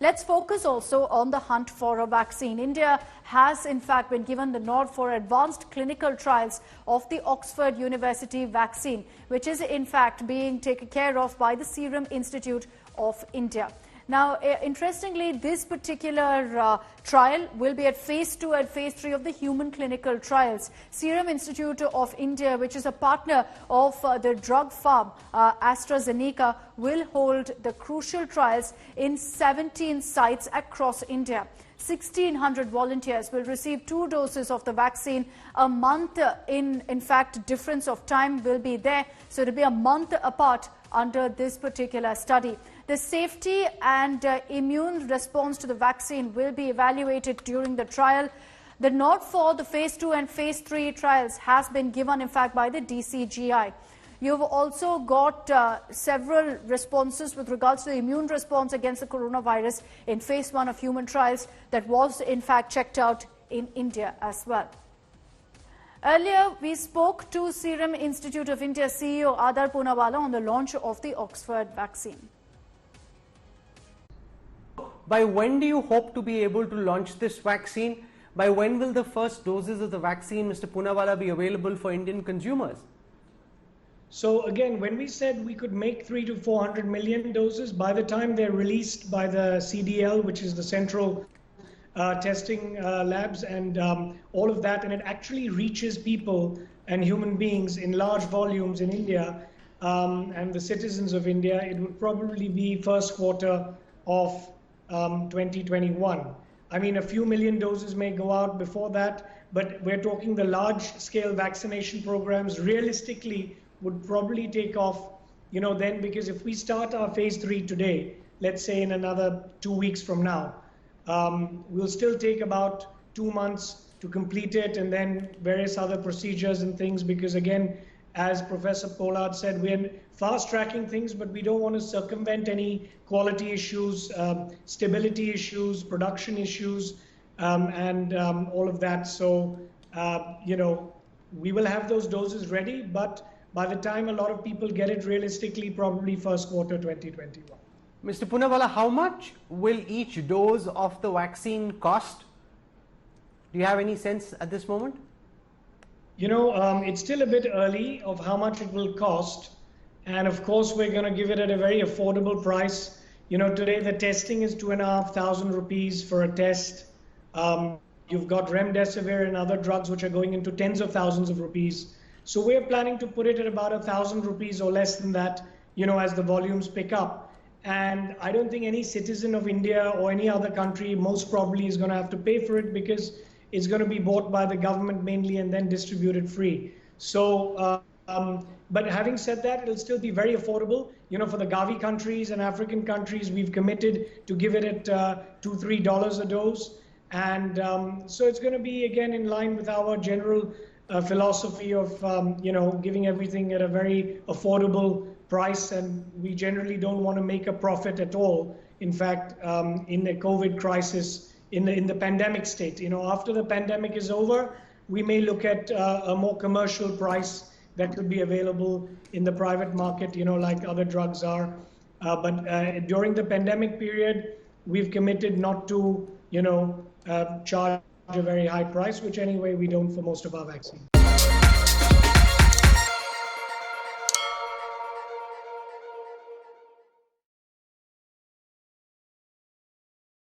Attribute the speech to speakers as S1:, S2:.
S1: Let's focus also on the hunt for a vaccine. India has in fact been given the nod for advanced clinical trials of the Oxford University vaccine, which is in fact being taken care of by the Serum Institute of India. Now, interestingly, this particular trial will be at phase 2 and phase 3 of the human clinical trials. Serum Institute of India, which is a partner of the drug firm AstraZeneca, will hold the crucial trials in 17 sites across India. 1,600 volunteers will receive 2 doses of the vaccine. A month in fact, difference of time will be there. So it will be a month apart under this particular study. The safety and immune response to the vaccine will be evaluated during the trial. The nod for the phase 2 and phase 3 trials has been given, in fact, by the DCGI. You've also got several responses with regards to the immune response against the coronavirus in phase 1 of human trials that was, in fact, checked out in India as well. Earlier, we spoke to Serum Institute of India CEO Adar Poonawalla on the launch of the Oxford vaccine.
S2: By when do you hope to be able to launch this vaccine? By when will the first doses of the vaccine, Mr. Poonawalla, be available for Indian consumers?
S3: So again, when we said we could make 300 to 400 million doses, by the time they're released by the CDL, which is the central testing labs and all of that, and it actually reaches people and human beings in large volumes in India and the citizens of India, it would probably be first quarter of 2021. I mean, a few million doses may go out before that, but we're talking the large-scale vaccination programs realistically would probably take off, then, because if we start our phase 3 today, let's say in another 2 weeks from now, we'll still take about 2 months to complete it, and then various other procedures and things, because again, as Professor Pollard said, we're fast-tracking things, but we don't want to circumvent any quality issues, stability issues, production issues, and all of that. So, we will have those doses ready, but by the time a lot of people get it, realistically, probably first quarter 2021.
S2: Mr. Poonawalla, how much will each dose of the vaccine cost? Do you have any sense at this moment?
S3: It's still a bit early of how much it will cost. And of course, we're going to give it at a very affordable price. Today the testing is 2,500 rupees for a test. You've got remdesivir and other drugs which are going into tens of thousands of rupees. So we're planning to put it at about 1,000 rupees or less than that, as the volumes pick up. And I don't think any citizen of India or any other country most probably is going to have to pay for it, because it's going to be bought by the government mainly and then distributed free. So, but having said that, it'll still be very affordable. For the Gavi countries and African countries, we've committed to give it at $2–3 a dose. And so it's going to be, again, in line with our general philosophy of, giving everything at a very affordable price. And we generally don't want to make a profit at all. In fact, in the COVID crisis, in the pandemic state, after the pandemic is over, we may look at a more commercial price that could be available in the private market, like other drugs are. But during the pandemic period, we've committed not to, charge a very high price, which anyway we don't for most of our vaccines.